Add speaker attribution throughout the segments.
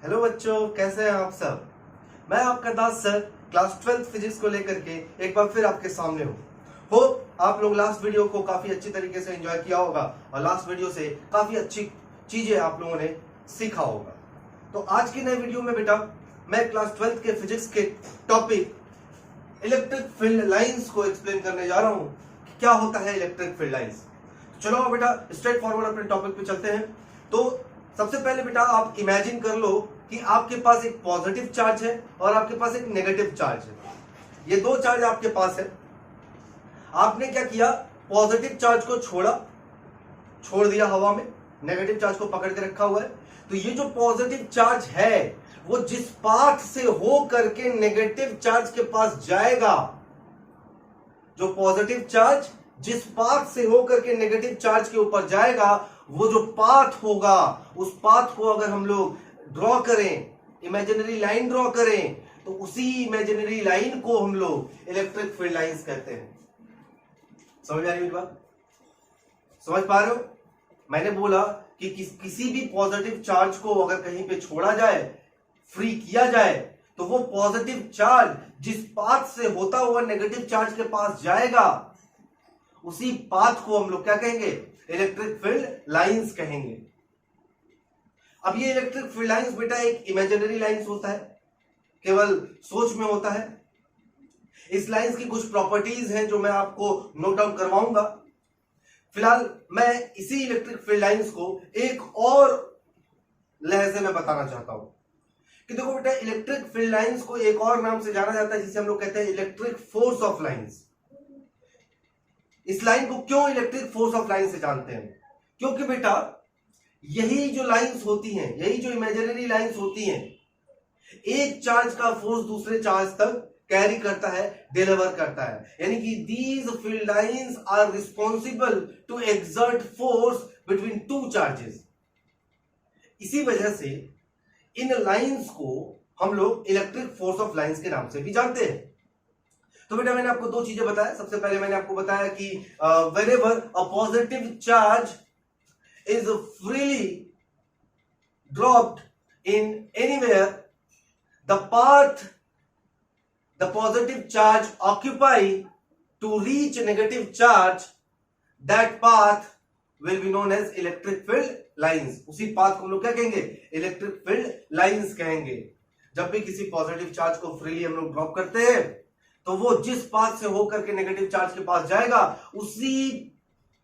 Speaker 1: Hello बच्चों, कैसे हैं आप सब। मैं आपका दास सर क्लास 12th फिजिक्स को लेकर के एक बार फिर आपके सामने हूँ। होप आप लोग लास्ट वीडियो को काफी अच्छी तरीके से एंजॉय किया होगा और लास्ट वीडियो से काफी अच्छी चीजें आप लोगों ने सीखा होगा। तो आज की नए वीडियो में बेटा मैं क्लास 12th के फिजिक्स के टॉपिक इलेक्ट्रिक फील्ड लाइंस को एक्सप्लेन करने जा रहा हूँ कि क्या होता है इलेक्ट्रिक फील्ड लाइंस। चलो बेटा स्ट्रेट फॉरवर्ड अपने टॉपिक पे चलते हैं। तो सबसे पहले बेटा आप इमेजिन कर लो कि आपके पास एक पॉजिटिव चार्ज है और आपके पास एक नेगेटिव चार्ज है। ये दो चार्ज आपके पास है। आपने क्या किया, पॉजिटिव चार्ज को छोड़ दिया हवा में, नेगेटिव चार्ज को पकड़ के रखा हुआ है। तो ये जो पॉजिटिव चार्ज है वो जिस पाथ से हो करके नेगेटिव चार्ज के पास जाएगा, जो पॉजिटिव चार्ज जिस पाथ से होकर के नेगेटिव चार्ज के ऊपर जाएगा, वो जो पाथ होगा उस पाथ को अगर हम लोग ड्रॉ करें, इमेजिनरी लाइन ड्रॉ करें, तो उसी इमेजिनरी लाइन को हम लोग इलेक्ट्रिक फील्ड लाइंस कहते हैं। समझ आ रही मेरी बात? समझ पा रहे हो? मैंने बोला कि किसी भी पॉजिटिव चार्ज को अगर कहीं पे छोड़ा जाए, फ्री किया जाए, तो वो पॉजिटिव चार्ज जिस पाथ से होता हुआ नेगेटिव चार्ज के पास जाएगा, उसी पाथ को हम लोग क्या कहेंगे, इलेक्ट्रिक फील्ड लाइंस कहेंगे। अब ये इलेक्ट्रिक फील्ड लाइंस बेटा एक इमेजिनरी लाइंस होता है, केवल सोच में होता है। इस लाइंस की कुछ प्रॉपर्टीज हैं जो मैं आपको नोट डाउन करवाऊंगा। फिलहाल मैं इसी इलेक्ट्रिक फील्ड लाइंस को एक और लहजे में बताना चाहता हूं कि देखो बेटा, इलेक्ट्रिक फील्ड लाइंस को एक और नाम से जाना जाता है जिसे हम लोग कहते हैं इलेक्ट्रिक फोर्स ऑफ लाइंस। इस लाइन को क्यों इलेक्ट्रिक फोर्स ऑफ लाइन से जानते हैं? क्योंकि बेटा यही जो लाइंस होती हैं, यही जो इमेजिनरी लाइंस होती हैं, एक चार्ज का फोर्स दूसरे चार्ज तक कैरी करता है, डिलीवर करता है। यानी कि these field lines are responsible to exert force between two charges. इसी वजह से इन लाइंस को हम लोग इलेक्ट्रिक फोर्स ऑफ लाइंस के नाम से भी जानते हैं। तो बेटा मैंने आपको दो चीजें बताया। सबसे पहले मैंने आपको बताया कि whenever a positive charge is freely dropped in anywhere, the path the positive charge occupy to reach negative charge, that path will be known as electric field lines. उसी पाथ को हम लोग क्या कहेंगे, इलेक्ट्रिक फील्ड लाइंस कहेंगे। जब भी किसी पॉजिटिव चार्ज को फ्रीली हम लोग ड्रॉप करते हैं, तो वो जिस पाथ से होकर के नेगेटिव चार्ज के पास जाएगा, उसी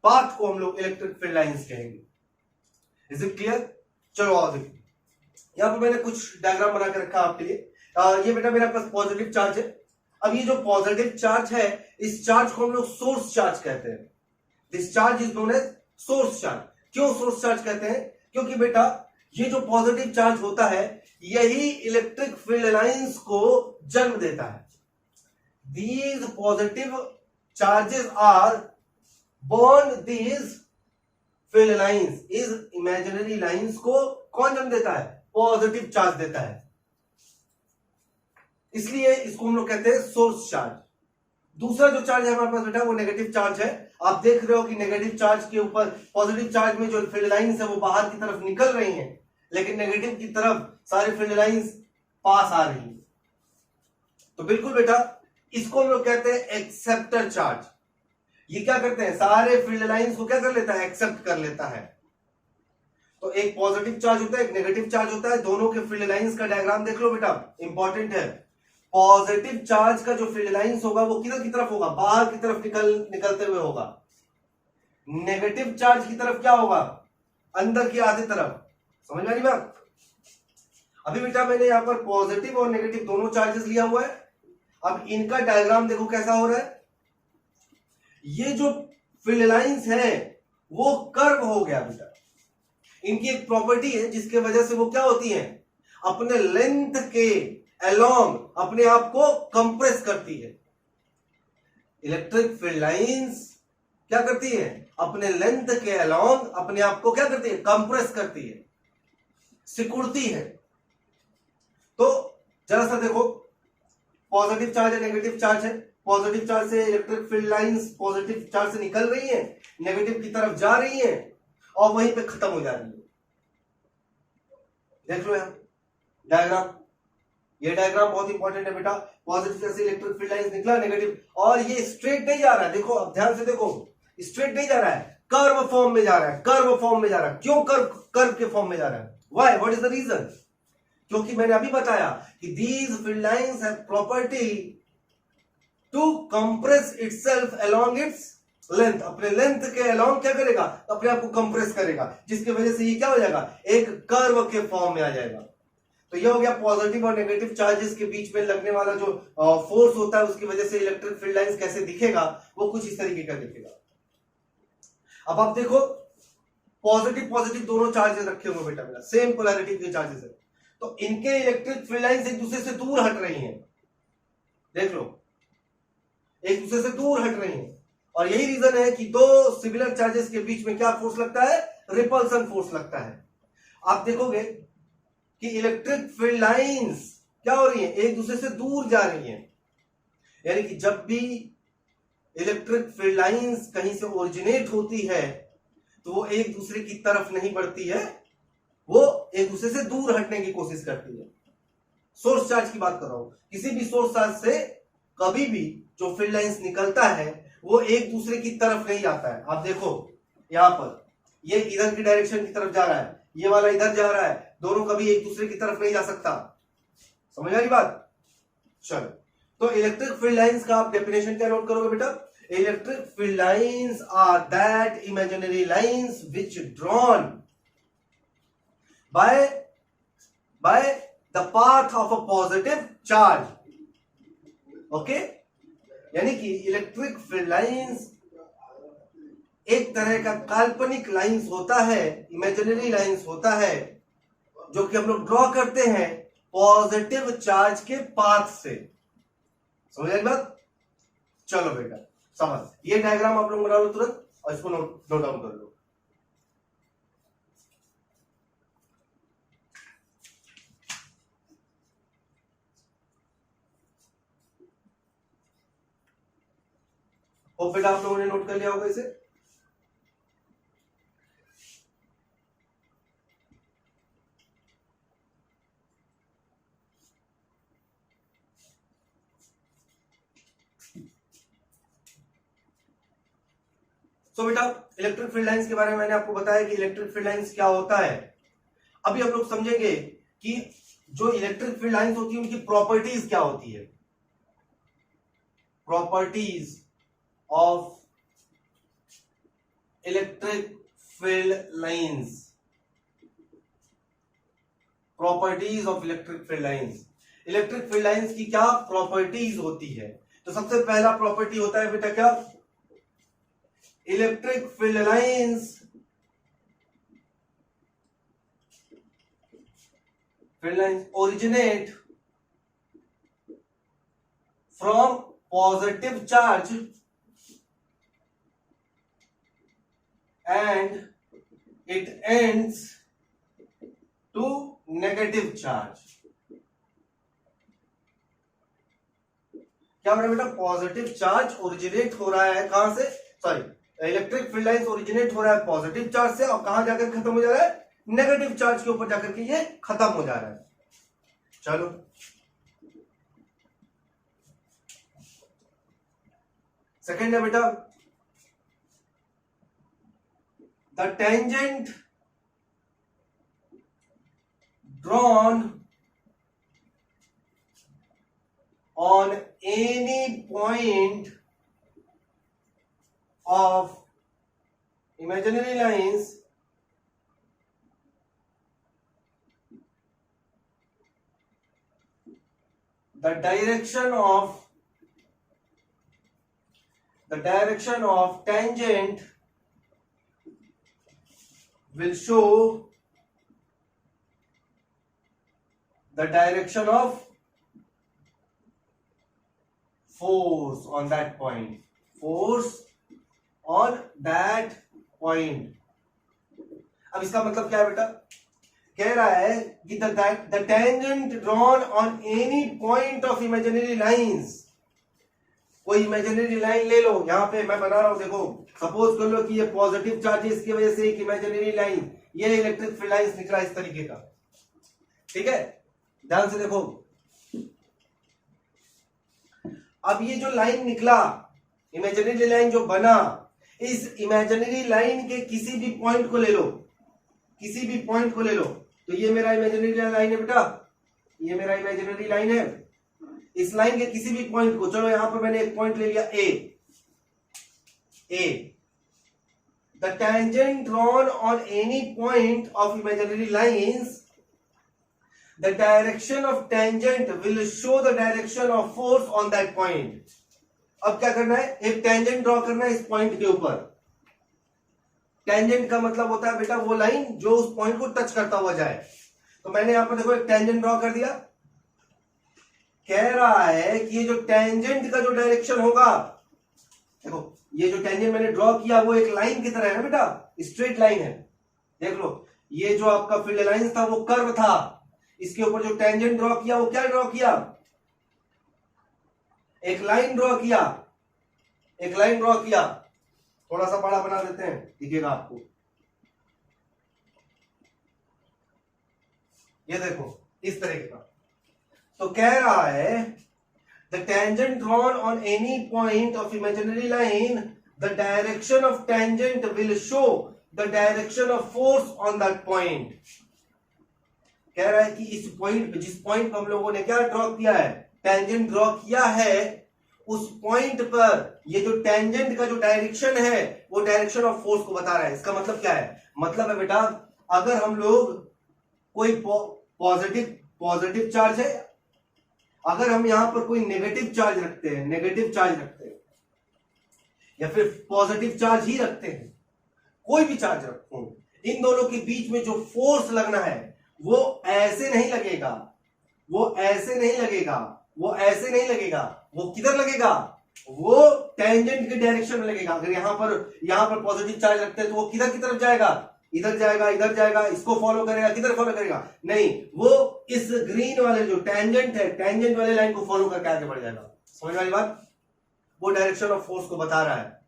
Speaker 1: पाथ को हम लोग इलेक्ट्रिक फील्ड लाइंस कहेंगे। Is it clear? चलो आओ देखिए, यहां पर मैंने कुछ डायग्राम बना के रखा आपके लिए। ये बेटा मेरा पास पॉजिटिव चार्ज है। अब ये जो पॉजिटिव चार्ज है, इस चार्ज को हम लोग सोर्स चार्ज कहते हैं। This charge is known as source charge. क्यों सोर्स चार्ज कहते हैं? क्योंकि बेटा ये जो पॉजिटिव चार्ज होता है, यही इलेक्ट्रिक फील्ड लाइंस को जन्म देता है। These positive charges are born these field lines. इस imaginary lines को कौन जन्म देता है? पॉजिटिव चार्ज देता है। इसलिए इसको हम लोग कहते हैं सोर्स चार्ज। दूसरा जो चार्ज है हमारे पास बेटा, वो नेगेटिव चार्ज है। आप देख रहे हो कि नेगेटिव चार्ज के ऊपर पॉजिटिव चार्ज में जो फील्ड लाइंस है वो बाहर की तरफ निकल रही हैं, लेकिन नेगेटिव की तरफ सारी फील्ड लाइंस पास आ रही हैं। तो बिल्कुल बेटा, इसको हम लोग कहते हैं एक्सेप्टर चार्ज। ये क्या करते हैं, सारे फील्ड लाइंस को क्या कर लेता है, एक्सेप्ट कर लेता है। तो एक पॉजिटिव चार्ज होता है, एक नेगेटिव चार्ज होता है। दोनों के फील्ड लाइंस का डायग्राम देख लो बेटा, इंपॉर्टेंट है। पॉजिटिव चार्ज का जो फील्ड लाइंस होगा वो किधर की तरफ होगा, बाहर की तरफ निकलते हुए होगा। नेगेटिव चार्ज की तरफ क्या होगा, अंदर की आधी तरफ। समझ में आ रही बात? अभी बेटा मैंने यहां पर पॉजिटिव और नेगेटिव दोनों चार्जेस लिया हुआ है। अब इनका डायग्राम देखो कैसा हो रहा है। ये जो फील्ड लाइंस है वो कर्व हो गया बेटा। इनकी एक प्रॉपर्टी है जिसके वजह से वो क्या होती है, अपने लेंथ के अलोंग अपने आप को कंप्रेस करती है। इलेक्ट्रिक फील्ड लाइंस क्या करती है, अपने लेंथ के अलोंग अपने आप को क्या करती है, कंप्रेस करती है, सिकुड़ती है। तो जरा सा देखो, पॉजिटिव चार्ज है, नेगेटिव चार्ज है। पॉजिटिव चार्ज से electric field lines positive charge से निकल रही है, नेगेटिव की तरफ जा रही है और वहीं पे खत्म हो जा रही है। देख लो यहां, डायग्राम, ये डायग्राम बहुत इंपॉर्टेंट है बेटा। पॉजिटिव से इलेक्ट्रिक फील्ड लाइंस निकला, नेगेटिव, और ये स्ट्रेट नहीं जा रहा है, देखो अब ध्यान से देखो, स्ट्रेट नहीं जा रहा है, कर्व फॉर्म में जा रहा है, कर्व फॉर्म में जा रहा है। क्यों कर्व के फॉर्म में जा रहा है? Why, what is the reason? क्योंकि मैंने अभी बताया कि these field lines have property to compress itself along its length, अपने लेंथ के अलोंग क्या करेगा, अपने आप को कंप्रेस करेगा, जिसकी वजह से ये क्या हो जाएगा, एक कर्व के फॉर्म में आ जाएगा। तो ये हो गया पॉजिटिव और नेगेटिव चार्जेस के बीच में लगने वाला जो फोर्स होता है, उसकी वजह से इलेक्ट्रिक फील्ड लाइंस कैसे दिखेगा, वो कुछ इस तरीके का दिखेगा। अब आप देखो, पॉजिटिव पॉजिटिव दोनों चार्जेस रखे हुए बेटा, मेरा सेम पोलैरिटी के चार्जेस है, तो इनके इलेक्ट्रिक फील्ड लाइंस एक दूसरे से दूर हट रही हैं, देख लो, एक दूसरे से दूर हट रही हैं, और यही रीजन है कि दो सिमिलर चार्जेस के बीच में क्या फोर्स लगता है, रिपल्सन फोर्स लगता है। आप देखोगे कि इलेक्ट्रिक फील्ड लाइंस क्या हो रही हैं, एक दूसरे से दूर जा रही हैं, यानी कि जब भी इलेक्ट्रिक फील्ड लाइंस कहीं से ओरिजिनेट होती है तो वो एक दूसरे की तरफ नहीं बढ़ती है, वो एक दूसरे से दूर हटने की कोशिश करती है। सोर्स चार्ज की बात कर रहा हूं, किसी भी सोर्स चार्ज से कभी भी जो फील्ड लाइंस निकलता है वो एक दूसरे की तरफ नहीं जाता है। आप देखो यहां पर ये इधर की डायरेक्शन की तरफ जा रहा है, ये वाला इधर जा रहा है, दोनों कभी एक दूसरे की तरफ नहीं जा सकता। समझ आ रही बात? चलो, तो इलेक्ट्रिक फील्ड लाइंस का आप डेफिनेशन क्या नोट करोगे बेटा? Electric field lines are that imaginary lines which drawn by the path of a positive charge. Okay, यानी कि इलेक्ट्रिक फील्ड लाइंस एक तरह का काल्पनिक लाइंस होता है, इमेजिनरी लाइंस होता है, जो कि हम लोग ड्रॉ करते हैं पॉजिटिव चार्ज के पाथ से। समझ आई बात? चलो बेटा समझ, ये डायग्राम आप लोग बना लो तुरंत और इसको नोट डाउन कर लो। और बेटा आप लोगों ने नोट कर लिया होगा इसे। तो बेटा इलेक्ट्रिक फील्ड लाइंस के बारे में मैंने आपको बताया कि इलेक्ट्रिक फील्ड लाइंस क्या होता है। अभी हम लोग समझेंगे कि जो इलेक्ट्रिक फील्ड लाइंस होती है उनकी प्रॉपर्टीज क्या होती है। Properties of electric field lines, properties of electric field lines. Electric field lines की क्या प्रॉपर्टीज होती है? तो सबसे पहला प्रॉपर्टी होता है बेटा क्या, electric field lines originate from positive charge and it ends to negative charge। क्या बेटा, पॉजिटिव चार्ज ओरिजिनेट हो रहा है कहां से, sorry, electric field lines originate हो रहा है पॉजिटिव चार्ज से और कहां जाकर खत्म हो जा रहा है, नेगेटिव चार्ज के ऊपर जाकर के ये खत्म हो जा रहा है। चलो सेकेंड है बेटा, the tangent drawn on any point of imaginary lines the direction of tangent will show the direction of force on that point, force on that point। अब इसका मतलब क्या है बेटा, कह रहा है कि the tangent drawn on any point of imaginary lines, कोई इमेजिनरी लाइन ले लो, यहां पे मैं बना रहा हूं, देखो सपोज कर लो कि ये पॉजिटिव चार्ज है, इसकी वजह से एक इमेजिनरी लाइन, ये इलेक्ट्रिक फील्ड लाइंस निकला इस तरीके का, ठीक है। ध्यान से देखो, अब ये जो लाइन निकला, इमेजिनरी लाइन जो बना, इस इमेजिनरी लाइन के किसी भी पॉइंट को ले लो, किसी भी पॉइंट को ले लो, तो ये मेरा इमेजिनरी लाइन है बेटा, ये मेरा इमेजिनरी लाइन है। इस लाइन के किसी भी पॉइंट को, चलो यहां पर मैंने एक पॉइंट ले लिया A, the tangent drawn on any point of imaginary lines, the direction of tangent will show the direction of force on that point। अब क्या करना है, एक टेंजेंट ड्रॉ करना है इस पॉइंट के ऊपर। टेंजेंट का मतलब होता है बेटा वो लाइन जो उस पॉइंट को टच करता हुआ जाए। तो मैंने यहां पर देखो एक टेंजेंट ड्रॉ कर दिया। कह रहा है कि ये जो टेंजेंट का जो डायरेक्शन होगा, देखो ये जो टेंजेंट मैंने ड्रॉ किया वो एक लाइन की तरह है ना बेटा, स्ट्रेट लाइन है। देख लो ये जो आपका फील्ड लाइन था वो कर्व था, इसके ऊपर जो टेंजेंट ड्रॉ किया वो क्या ड्रॉ किया, एक लाइन ड्रॉ किया, एक लाइन ड्रॉ किया। थोड़ा सा बड़ा बना देते हैं, दिखेगा आपको। ये देखो इस तरह का। तो कह रहा है the tangent drawn on any point of imaginary line, the direction of tangent will show the direction of force on that point. कह रहा है कि इस पॉइंट पे, जिस पॉइंट पर हम लोगों ने क्या ड्रॉ किया है, टेंजेंट ड्रॉ किया है, उस पॉइंट पर ये जो टेंजेंट का जो डायरेक्शन है वो डायरेक्शन ऑफ फोर्स को बता रहा है। इसका मतलब क्या है, मतलब है बेटा अगर हम लोग कोई पॉजिटिव चार्ज है, अगर हम यहां पर कोई नेगेटिव चार्ज रखते हैं, नेगेटिव चार्ज रखते हैं या फिर पॉजिटिव चार्ज ही रखते हैं, कोई भी चार्ज रखो, इन दोनों के बीच में जो फोर्स लगना है वो ऐसे नहीं लगेगा, वो ऐसे नहीं लगेगा, वो ऐसे नहीं लगेगा, वो किधर लगेगा, वो टेंजेंट के डायरेक्शन में लगेगा। अगर यहां पर पॉजिटिव चार्ज रखते हैं तो वो किधर की तरफ जाएगा, इधर जाएगा, इधर जाएगा, इसको फॉलो करेगा, किधर फॉलो करेगा, नहीं वो इस ग्रीन वाले जो टेंजेंट है, टेंजेंट वाले लाइन को फॉलो करके आगे बढ़ जाएगा। समझ वाली बात, वो डायरेक्शन ऑफ फोर्स को बता रहा है।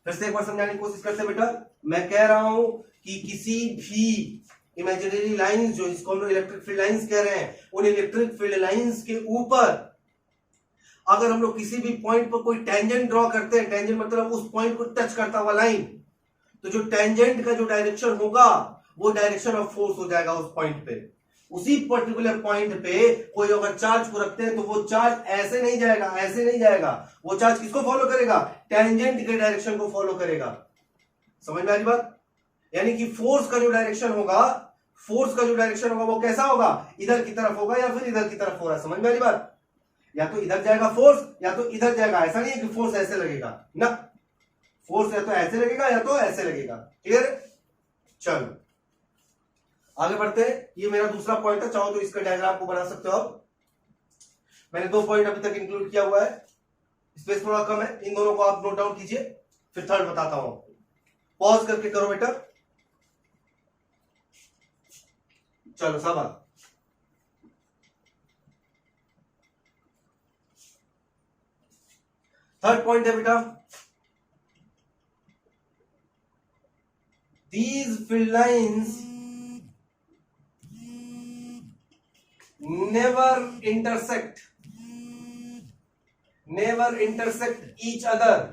Speaker 1: फिर से एक बार समझाने की कोशिश करते बेटा। मैं कह रहा हूं कि किसी भी इमेजिनरी लाइंस जो इसको हम लोग इलेक्ट्रिक फील्ड लाइंस कह रहे हैं, उन इलेक्ट्रिक फील्ड लाइंस के ऊपर अगर हम लोग किसी भी पॉइंट पर कोई टेंजेंट ड्रॉ करते हैं, टेंजेंट मतलब उस पॉइंट को टच करता हुआ लाइन, तो जो टेंजेंट का जो डायरेक्शन होगा वो डायरेक्शन ऑफ फोर्स हो जाएगा उस पॉइंट पे। उसी पर्टिकुलर पॉइंट पे कोई अगर चार्ज को रखते हैं तो वो चार्ज ऐसे नहीं जाएगा, ऐसे नहीं जाएगा, वो चार्ज किसको फॉलो करेगा, टेंजेंट के डायरेक्शन को फॉलो करेगा। समझ में आ रही बात, यानी कि फोर्स का जो डायरेक्शन होगा, फोर्स का जो डायरेक्शन होगा वो कैसा होगा, इधर की तरफ होगा या फिर इधर की तरफ होगा। समझ में आ रही बात, या तो इधर जाएगा फोर्स या तो इधर जाएगा। ऐसा नहीं है कि फोर्स ऐसे लगेगा ना, फोर्स या तो ऐसे लगेगा या तो ऐसे लगेगा। क्लियर, चलो आगे बढ़ते हैं। ये मेरा दूसरा पॉइंट है, चाहो तो इसका डायग्राम को बना सकते हो आप। मैंने 2 पॉइंट अभी तक इंक्लूड किया हुआ है, स्पेस थोड़ा कम है, इन दोनों को आप नोट डाउन कीजिए, फिर थर्ड बताता हूं। पॉज करके करो बेटा। चलो शाबाश। थर्ड पॉइंट है बेटा, these field lines never intersect each other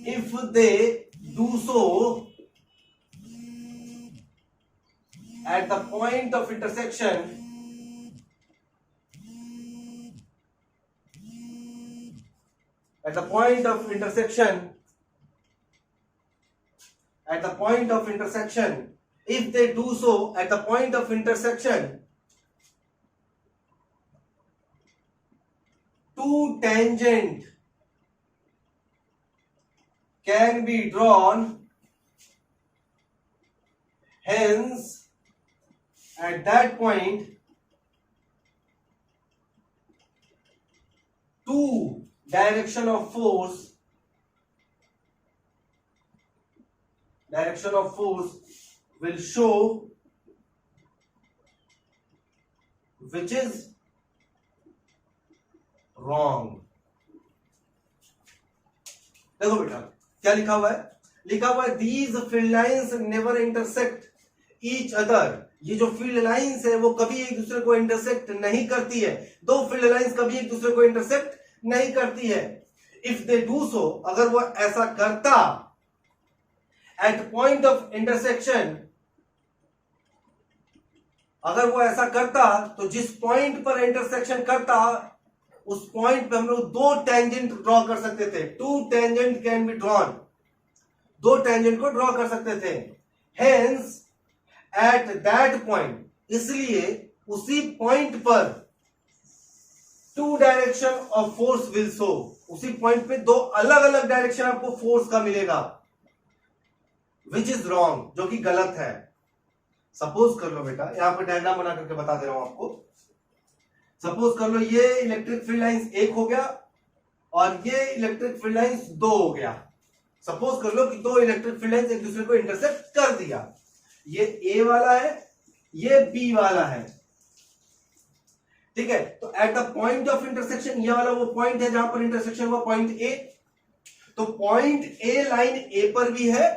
Speaker 1: if they do so at the point of intersection at the point of intersection if they do so at the point of intersection, two tangent can be drawn, hence at that point two direction of force will show which is wrong। देखो बेटा क्या लिखा हुआ है, लिखा हुआ है these field lines never intersect each other, ये जो फील्ड लाइंस है वो कभी एक दूसरे को इंटरसेक्ट नहीं करती है, दो फील्ड लाइंस कभी एक दूसरे को इंटरसेक्ट नहीं करती है। इफ दे डू सो, अगर वो ऐसा करता, एट पॉइंट ऑफ इंटरसेक्शन, अगर वो ऐसा करता तो जिस पॉइंट पर इंटरसेक्शन करता उस पॉइंट पे हम लोग दो टेंजेंट ड्रॉ कर सकते थे। Two tangent can be drawn, दो टेंजेंट को ड्रॉ कर सकते थे। हेंस एट दैट पॉइंट, इसलिए उसी पॉइंट पर two direction of force will show, उसी पॉइंट पे दो अलग अलग डायरेक्शन आपको फोर्स का मिलेगा, विच इज रॉन्ग, जो कि गलत है। सपोज कर लो बेटा, यहां पर डायग्राम बना करके बता दे रहा हूं आपको। सपोज कर लो ये इलेक्ट्रिक फील्ड लाइंस एक हो गया और ये इलेक्ट्रिक फील्ड लाइंस दो हो गया। सपोज कर लो कि दो इलेक्ट्रिक फील्ड लाइंस एक दूसरे को इंटरसेक्ट कर दिया, ये ए वाला है, ये बी वाला है, ठीक है। तो eight the point of intersection, ये वाला वो पॉइंट है जहां पर इंटरसेक्शन हुआ, पॉइंट ए। तो पॉइंट ए लाइन ए पर भी है,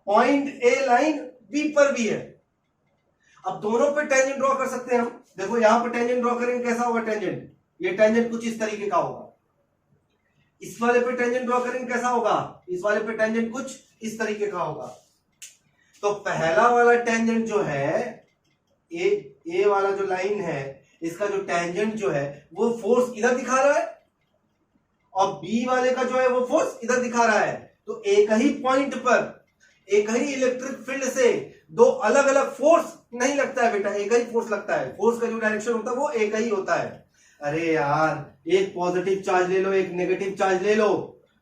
Speaker 1: पॉइंट ए लाइन बी पर भी है। अब दोनों पे टेंजेंट ड्रॉ कर सकते हैं हम। देखो यहां पर टेंजेंट ड्रॉ करेंगे, कैसा होगा टेंजेंट, ये टेंजेंट कुछ इस तरीके का होगा। इस वाले पे टेंजेंट ड्रॉ करेंगे, कैसा होगा, इस वाले पे टेंजेंट कुछ इस तरीके का होगा। तो पहला वाला टेंजेंट जो है, ए वाला जो लाइन है, इसका जो टेंजेंट जो है वो फोर्स इधर दिखा रहा है, और बी वाले का जो है वो फोर्स इधर दिखा रहा है। तो एक ही पॉइंट पर एक ही इलेक्ट्रिक फील्ड से दो अलग अलग फोर्स नहीं लगता है बेटा, एक ही फोर्स लगता है। फोर्स का जो डायरेक्शन होता है वो एक ही होता है। अरे यार, एक पॉजिटिव चार्ज ले लो, एक नेगेटिव चार्ज ले लो,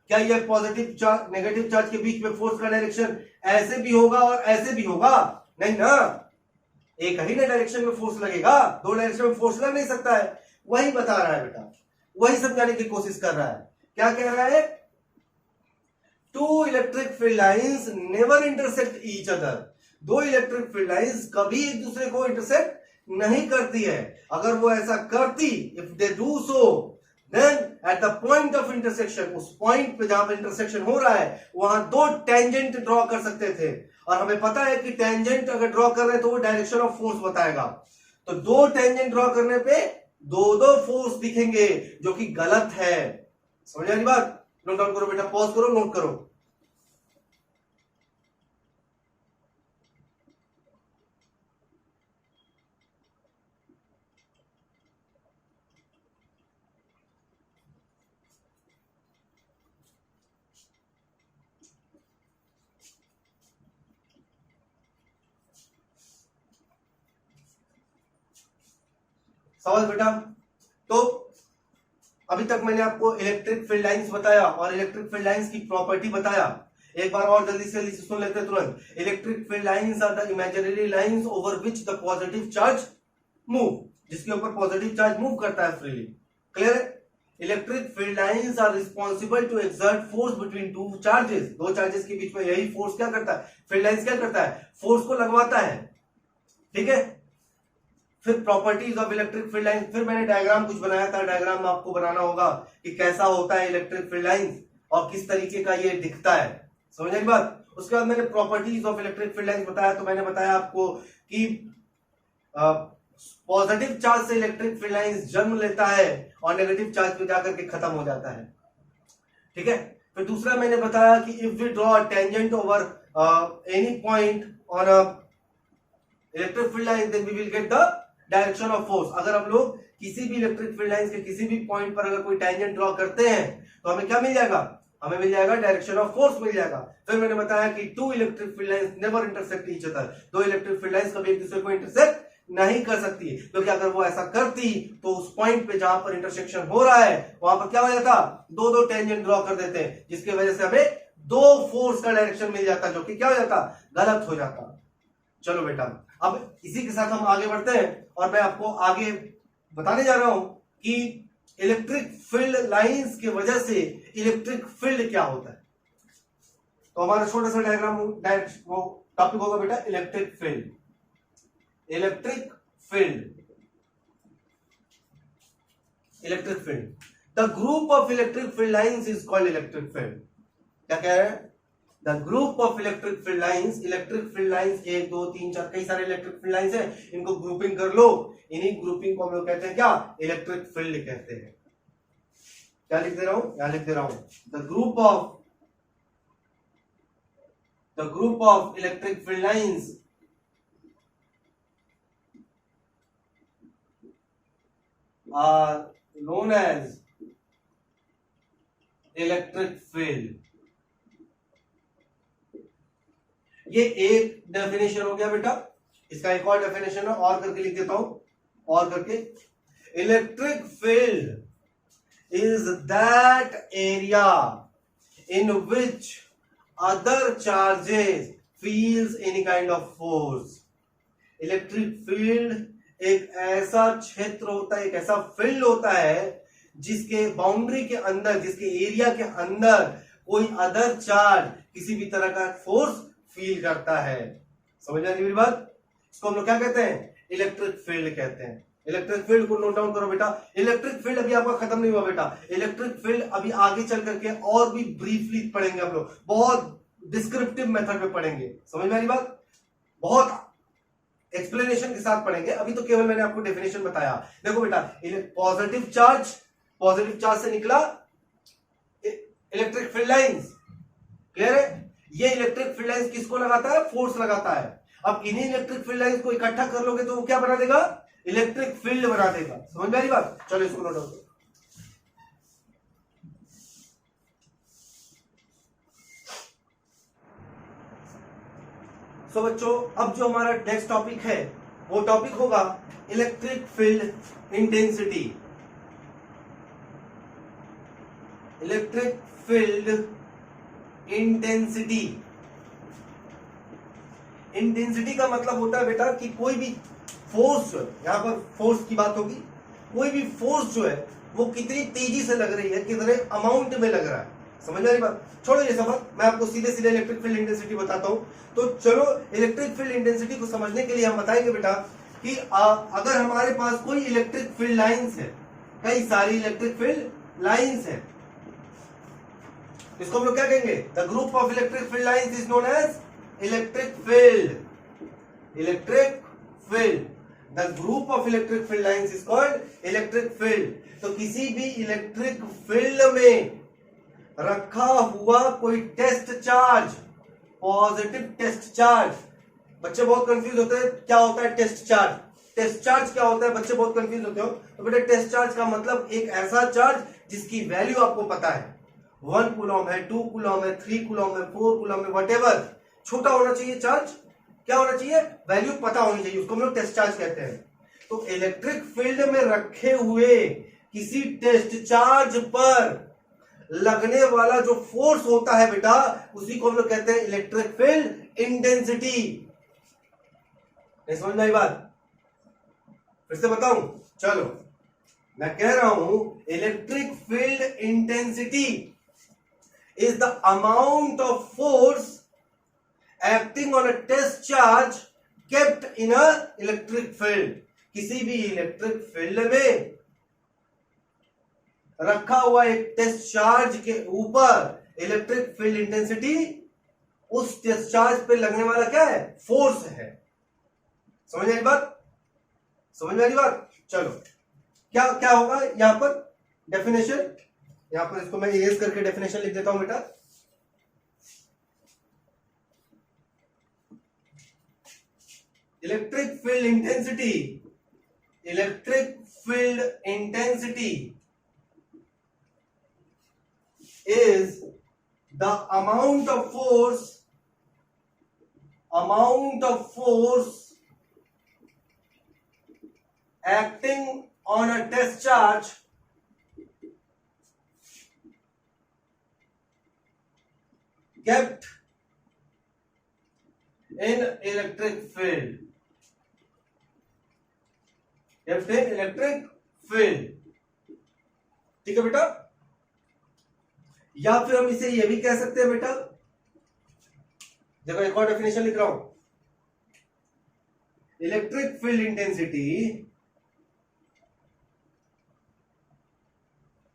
Speaker 1: क्या ये पॉजिटिव चार्ज नेगेटिव चार्ज के बीच में फोर्स का डायरेक्शन ऐसे भी होगा और ऐसे भी होगा? नहीं ना, एक ही ना डायरेक्शन में फोर्स लगेगा, दो डायरेक्शन में फोर्स लग नहीं सकता है। वही बता रहा है बेटा, वही समझाने की कोशिश कर रहा है। क्या कह रहा है, two electric field lines never intersect each other, दो इलेक्ट्रिक फील्ड लाइंस कभी एक दूसरे को इंटरसेक्ट नहीं करती है। अगर वो ऐसा करती, if they do so, then at the point of intersection, उस पॉइंट पे जहां पर इंटरसेक्शन हो रहा है वहां दो टेंजेंट ड्रॉ कर सकते थे। और हमें पता है कि टेंजेंट अगर ड्रॉ कर रहे हैं तो वो डायरेक्शन ऑफ फोर्स बताएगा। तो दो टेंजेंट ड्रॉ करने पे दो दो फोर्स दिखेंगे, जो कि गलत है। समझ आ रही बात? नोट डाउन करो बेटा, पॉज करो, नोट करो। सवाल बेटा, तो अभी तक मैंने आपको इलेक्ट्रिक फील्ड लाइंस बताया और इलेक्ट्रिक फील्ड लाइंस की प्रॉपर्टी बताया। एक बार और जल्दी से सुन लेते हैं तुरंत। Electric field lines are the imaginary lines over which the positive charge move, जिसके ऊपर पॉजिटिव चार्ज मूव करता है फ्रीली। क्लियर है? Electric field lines are responsible to exert force between two charges, दो चार्जेस के बीच में यही फोर्स क्या करता है, फील्ड लाइंस क्या करता है, फोर्स को लगवाता है। ठीक है, फिर properties of electric field lines, फिर मैंने डायग्राम कुछ बनाया था, डायग्राम आपको बनाना होगा कि कैसा होता है इलेक्ट्रिक फील्ड लाइंस और किस तरीके का ये दिखता है। समझ आई बात? उसके बाद मैंने properties of electric field lines बताया। तो मैंने बताया आपको कि पॉजिटिव चार्ज से इलेक्ट्रिक फील्ड लाइंस जन्म लेता है और नेगेटिव चार्ज पे जाकर के खत्म हो जाता है। ठीक है, फिर दूसरा मैंने बताया कि if we draw tangent over any point on a electric field line, then we will get the direction of force. अगर हम लोग किसी भी इलेक्ट्रिक फील्ड लाइंस के किसी भी पॉइंट पर अगर कोई टेंजेंट ड्रॉ करते हैं तो हमें क्या मिल जाएगा, हमें मिल जाएगा डायरेक्शन ऑफ फोर्स मिल जाएगा। फिर मैंने बताया कि two electric field lines never intersect each other, दो इलेक्ट्रिक फील्ड लाइंस कभी एक दूसरे को इंटरसेक्ट नहीं कर सकती, क्योंकि अगर वो ऐसा करती तो उस पॉइंट पे जहां पर इंटरसेक्शन हो रहा है वहां पर क्या हो जाता, दो दो टेंजेंट ड्रॉ कर देते हैं, जिसकी वजह से हमें दो फोर्स का डायरेक्शन मिल जाता, जो कि क्या हो जाता, गलत हो जाता। चलो बेटा, अब इसी के साथ हम आगे बढ़ते हैं और मैं आपको आगे बताने जा रहा हूं कि इलेक्ट्रिक फील्ड लाइंस की वजह से इलेक्ट्रिक फील्ड क्या होता है। तो हमारा छोटा सा डायग्राम वो टॉपिक होगा बेटा electric field. Electric field, electric field, the group of electric field lines is called electric field. क्या कह रहे हैं, the group of electric field lines, electric field lines 1 2 3 4 कई सारे इलेक्ट्रिक फील्ड लाइंस है, इनको ग्रुपिंग कर लो, इन्हीं ग्रुपिंग को हम लोग कहते हैं क्या, इलेक्ट्रिक फील्ड कहते हैं। क्या लिख दे रहा हूं, यहां लिख दे रहा हूं, the group of electric field lines are known as electric field. ये एक डेफिनेशन हो गया बेटा, इसका एक और डेफिनेशन है, और करके लिख देता हूं, और करके, electric field is that area in which other charges feels any kind of force. Electric field एक ऐसा क्षेत्र होता है, एक ऐसा फील्ड होता है जिसके बाउंड्री के अंदर, जिसके एरिया के अंदर कोई अदर चार्ज किसी भी तरह का फोर्स फील करता है। समझ आ रही मेरी बात? इसको हम लोग क्या कहते हैं, इलेक्ट्रिक फील्ड कहते हैं। इलेक्ट्रिक फील्ड को नोट डाउन करो बेटा। इलेक्ट्रिक फील्ड अभी आपका खत्म नहीं हुआ बेटा, इलेक्ट्रिक फील्ड अभी आगे चल करके और भी ब्रीफली पढ़ेंगे हम लोग, बहुत डिस्क्रिप्टिव मेथड में पढ़ेंगे। समझ में आ रही बात? बहुत एक्सप्लेनेशन के साथ पढ़ेंगे, अभी तो केवल मैंने आपको डेफिनेशन बताया। देखो बेटा, पॉजिटिव चार्ज से निकला इलेक्ट्रिक फील्ड लाइंस, क्लियर है? ये इलेक्ट्रिक फील्ड लाइंस किसको लगाता है, फोर्स लगाता है। अब इन्हीं इलेक्ट्रिक फील्ड लाइंस को इकट्ठा कर लोगे तो वो क्या बना देगा, इलेक्ट्रिक फील्ड बना देगा। समझ में आ रही बात? चलो इसको नोट डाउन करो। सो बच्चों, अब जो हमारा नेक्स्ट टॉपिक है वो टॉपिक होगा electric field intensity. Electric field intensity, intensity का मतलब होता है बेटा कि कोई भी फोर्स जो है, यहां पर फोर्स की बात होगी, कोई भी फोर्स जो है वो कितनी तेजी से लग रही है, कितने अमाउंट में लग रहा है। समझ में आ रही बात? छोड़ो ये सब, मैं आपको सीधे सीधे इलेक्ट्रिक फील्ड इंटेंसिटी बताता हूं। तो चलो इलेक्ट्रिक फील्ड इंटेंसिटी को समझने के लिए हम बताएंगे बेटा कि अगर हमारे पास कोई इलेक्ट्रिक फील्ड लाइंस है, कई सारी इलेक्ट्रिक फील्ड लाइंस है, इसको हम लोग क्या कहेंगे, the group of electric field lines is known as electric field. Electric field, the group of electric field lines is called electric field. तो किसी भी इलेक्ट्रिक फील्ड में रखा हुआ कोई test charge, positive test charge, बच्चे बहुत कंफ्यूज होते हैं क्या होता है टेस्ट चार्ज, टेस्ट चार्ज क्या होता है, बच्चे बहुत कंफ्यूज होते हो। तो बेटा टेस्ट चार्ज का मतलब एक ऐसा चार्ज जिसकी वैल्यू आपको पता है, 1 कूलम है, 2 कूलम है, 3 कूलम है, 4 कूलम है, व्हाटएवर, छोटा होना चाहिए चार्ज, क्या होना चाहिए, वैल्यू पता होनी चाहिए, उसको हम लोग टेस्ट चार्ज कहते हैं। तो इलेक्ट्रिक फील्ड में रखे हुए किसी टेस्ट चार्ज पर लगने वाला जो फोर्स होता है बेटा, उसी को हम लोग कहते हैं इलेक्ट्रिक फील्ड इंटेंसिटी। समझ में आई बात? फिर से बताऊं, चलो मैं कह रहा हूं electric field intensity is the amount of force acting on a test charge kept in a electric field. किसी भी इलेक्ट्रिक फील्ड में रखा हुआ एक टेस्ट चार्ज के ऊपर इलेक्ट्रिक फील्ड इंटेंसिटी उस टेस्ट चार्ज पे लगने वाला क्या है, फोर्स है। समझ में आई बात? समझ में आई बात? चलो क्या क्या होगा यहां पर डेफिनेशन, यहां पर इसको मैं इरेज करके डेफिनेशन लिख देता हूं बेटा। Electric field intensity, electric field intensity is the amount of force acting on a test charge kept in electric field, kept in electric field। ठीक है बेटा? या फिर हम इसे यह भी कह सकते हैं बेटा, देखो एक और डेफिनेशन लिख रहा हूं, electric field intensity,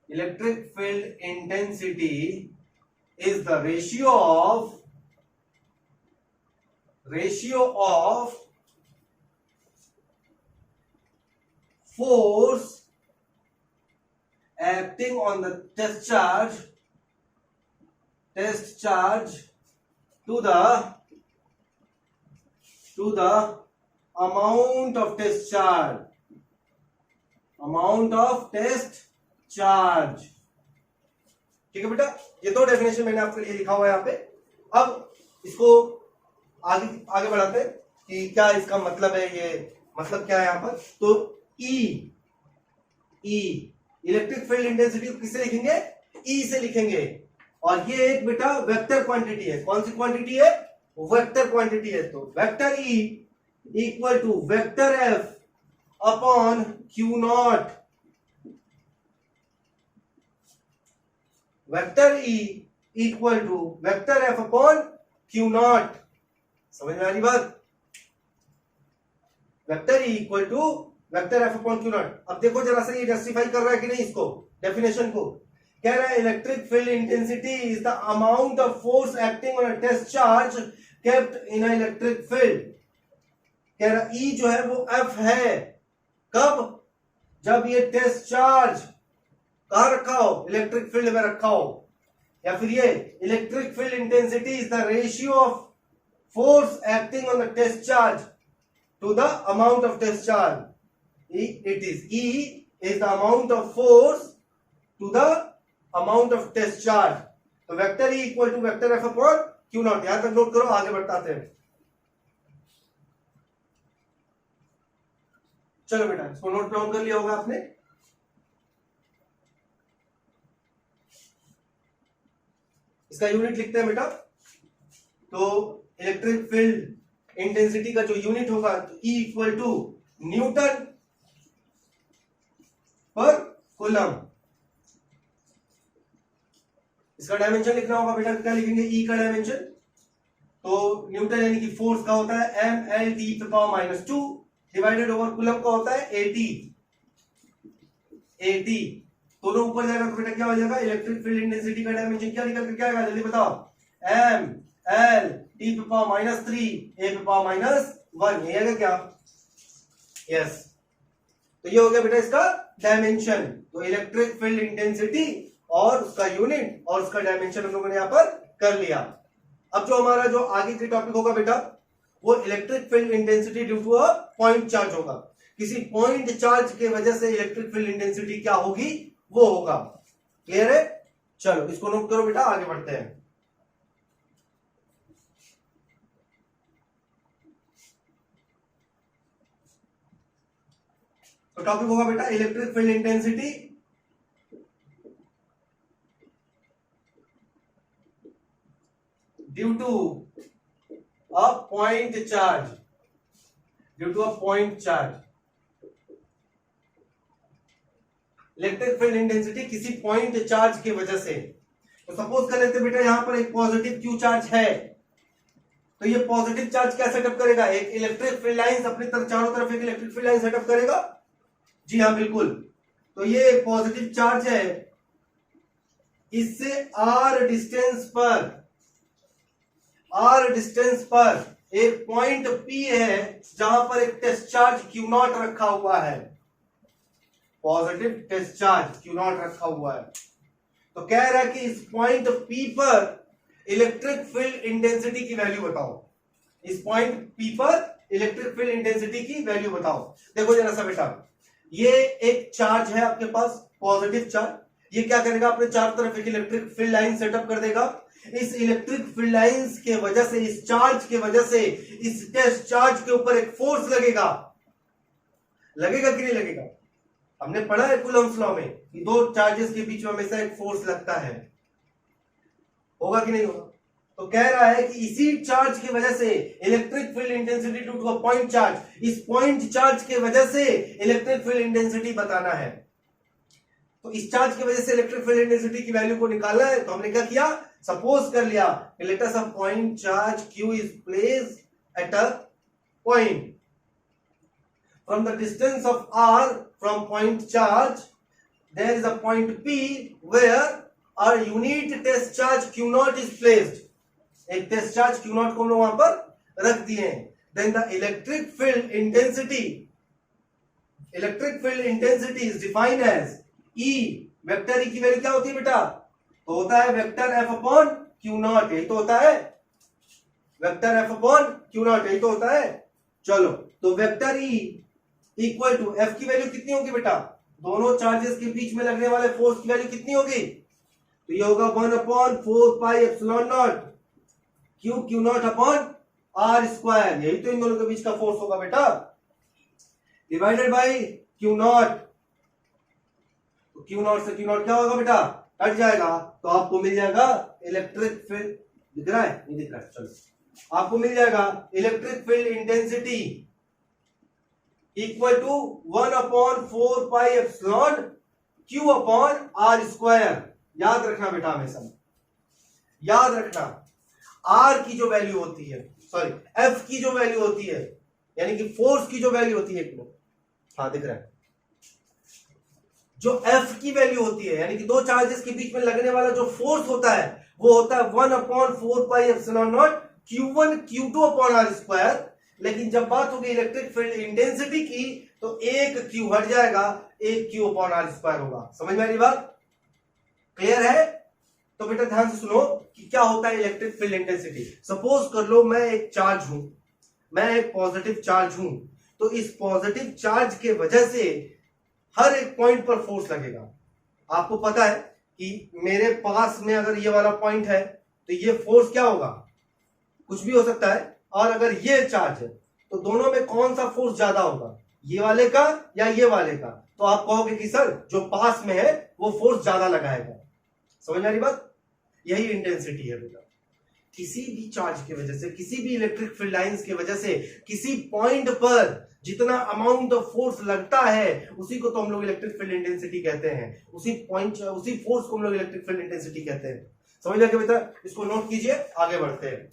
Speaker 1: electric field intensity is the ratio of ratio of force acting on the test charge to the amount of test charge। ठीक है बेटा, ये दो डेफिनेशन मैंने आपके लिए लिखा हुआ है यहाँ पे। अब इसको आगे आगे बढ़ाते हैं कि क्या इसका मतलब है, ये मतलब क्या है यहाँ पर। तो ई इलेक्ट्रिक फील्ड इंटेंसिटी को किससे लिखेंगे, ई से लिखेंगे। और ये एक बेटा वेक्टर क्वांटिटी है। कौन सी क्वांटिटी है, वेक्टर क्वांटिटी है। तो vector E equal to vector F upon Q naught. Vector E equal to vector F upon Q naught. समझ में आ रही बात। Vector E equal to vector F upon Q naught. अब देखो जरा सा ये जस्टिफाई कर रहा है कि नहीं इसको, डेफिनेशन को। कह रहा है electric field intensity is the amount of force acting on a test charge kept in a electric field. कह रहा ई जो है वो एफ है। कब, जब ये टेस्ट चार्ज कहां रखा हो, इलेक्ट्रिक फील्ड में रखा हो। या फिर ये electric field intensity is the ratio of force acting on the test charge to the amount of test charge. It is E is the amount of force to the amount of test charge. तो vector E equal to vector F upon Q naught. यहां तक note करो, आगे बढ़ते हैं। चलो बेटा, इसको नोट डाउन कर लिया होगा आपने। इसका यूनिट लिखते हैं बेटा। तो इलेक्ट्रिक फील्ड इंटेंसिटी का जो यूनिट होगा, तो E इक्वल टू न्यूटन पर कूलम। इसका डायमेंशन लिखना होगा बेटा। क्या लिखेंगे, E का डायमेंशन। तो न्यूटन यानी कि फोर्स का होता है mL/-2 डिवाइडेड ओवर कूलम का होता है AT। दोनों ऊपर जाएगा तो बेटा क्या हो जाएगा, इलेक्ट्रिक फील्ड इंटेंसिटी का डायमेंशन क्या निकल कर क्या आएगा, जल्दी बताओ। mL/-3 A/-1 ये है क्या, यस। तो ये हो गया बेटा इसका डायमेंशन। तो इलेक्ट्रिक फील्ड इंटेंसिटी और उसका यूनिट और उसका डायमेंशन हम लोगों ने यहां पर कर लिया। अब जो हमारा जो आगे के टॉपिक होगा बेटा, वो electric field intensity due to a point charge होगा। किसी पॉइंट चार्ज के वजह से इलेक्ट्रिक फील्ड इंटेंसिटी क्या होगी, वो होगा। क्लियर है। चलो इसको नोट करो बेटा, आगे बढ़ते हैं। तो टॉपिक होगा बेटा electric field intensity due to a point charge. Electric field intensity किसी पॉइंट चार्ज की वजह से। तो सपोज कर लेते बेटा यहां पर एक पॉजिटिव क्यू चार्ज है। तो ये पॉजिटिव चार्ज क्या सेटअप करेगा, एक इलेक्ट्रिक फील्ड लाइन अपनी तरफ, चारों तरफ एक इलेक्ट्रिक फील्ड लाइन सेटअप करेगा। जी हाँ बिल्कुल। तो ये पॉजिटिव चार्ज है, इससे आर डिस्टेंस पर एक पॉइंट P है जहां पर एक टेस्ट चार्ज Q नॉट रखा हुआ है। Positive test charge Q naught रखा हुआ है। तो कह रहा है कि इस पॉइंट P पर इलेक्ट्रिक फील्ड इंटेंसिटी की वैल्यू बताओ। इस पॉइंट P पर इलेक्ट्रिक फील्ड इंटेंसिटी की वैल्यू बताओ। देखो जरा सा बेटा, ये एक चार्ज है आपके पास, पॉजिटिव चार्ज। ये क्या करेगा, अपने चारों तरफ एक इलेक्ट्रिक फील्ड लाइन सेटअप कर देगा। इस इलेक्ट्रिक फील्ड लाइंस के वजह से, इस चार्ज के वजह से इस टेस्ट चार्ज के ऊपर एक फोर्स लगेगा कि नहीं लगेगा। हमने पढ़ा है कूलम्स लॉ में कि दो चार्जेस के बीच में हमेशा एक फोर्स लगता है, होगा कि नहीं होगा। तो कह रहा है कि इसी चार्ज की वजह से electric field intensity due to a point charge, इस पॉइंट चार्ज के वजह से इलेक्ट्रिक फील्ड इंटेंसिटी बताना है। तो इस चार्ज की वजह से इलेक्ट्रिक फील्ड इंटेंसिटी की वैल्यू को निकालना है। तो हमने क्या किया, सपोज कर लिया let us a point charge Q is placed at a point from the distance of r from point charge there is a point P where our unit test charge Q naught is placed। एक test charge Q naught को हम लोग वहां पर रख दिए, then the electric field intensity is defined as E. Vector E की value क्या होती है बेटा? तो होता है vector F upon Q naught, यही तो होता है vector F upon Q naught, यही तो होता है। चलो, तो vector E equal to F की वैल्यू कितनी होगी बेटा? दोनों चार्जेस के बीच में लगने वाले फोर्स की वैल्यू कितनी होगी? तो ये होगा 1/4πε0 Q naught upon R square, यही तो इन दोनों के बीच का फोर्स होगा बेटा, डिवाइडेड बाई क्यू नॉट। तो क्यू नॉट से क्यू नॉट क्या होगा बेटा? कट जाएगा, तो आपको मिल जाएगा इलेक्ट्रिक फील्ड, दिख रहा है? नहीं दिख रहा है, चलो, आपको मिल जाएगा electric field intensity equal to 1/4πε Q upon R square. याद रखना बेटा, हमेशा याद रखना, आर की जो वैल्यू होती है, सॉरी एफ की जो वैल्यू होती है, यानी कि फोर्स की जो वैल्यू होती है, एक मिनट, हाँ दिख रहा है, जो एफ की वैल्यू होती है, यानी कि दो चार्जेस के बीच में लगने वाला जो फोर्स होता है, वो होता है 1/4πε0 Q1 Q2 upon R square. लेकिन जब बात होगी इलेक्ट्रिक फील्ड इंटेंसिटी की, तो एक Q हट जाएगा, एक Q अपॉन आर स्क्वायर होगा। समझ में आ रही बात? क्लियर है? तो बेटा ध्यान से सुनो कि क्या होता है इलेक्ट्रिक फील्ड इंटेंसिटी। सपोज कर लो मैं एक चार्ज हूं, मैं एक पॉजिटिव चार्ज हूं, तो इस पॉजिटिव चार्ज के वजह से हर एक पॉइंट पर फोर्स लगेगा। आपको पता है कि मेरे पास में अगर ये वाला पॉइंट है, तो ये फोर्स क्या होगा? कुछ भी हो सकता है। और अगर ये चार्ज है, तो दोनों में कौन सा फोर्स ज्यादा होगा, ये वाले का या ये वाले का? तो आप कहोगे कि सर जो पास में है वो फोर्स ज्यादा लगाएगा। समझ आ रही बात? यही इंटेंसिटी है बेटा। किसी भी चार्ज की वजह से, किसी भी इलेक्ट्रिक फील्ड लाइंस की वजह से, किसी पॉइंट पर जितना अमाउंट ऑफ फोर्स लगता है, उसी को तो हम लोग इलेक्ट्रिक फील्ड इंटेंसिटी कहते हैं। उसी पॉइंट, उसी फोर्स को हम लोग इलेक्ट्रिक फील्ड इंटेंसिटी कहते हैं। समझ गए बेटा? इसको नोट कीजिए, आगे बढ़ते हैं।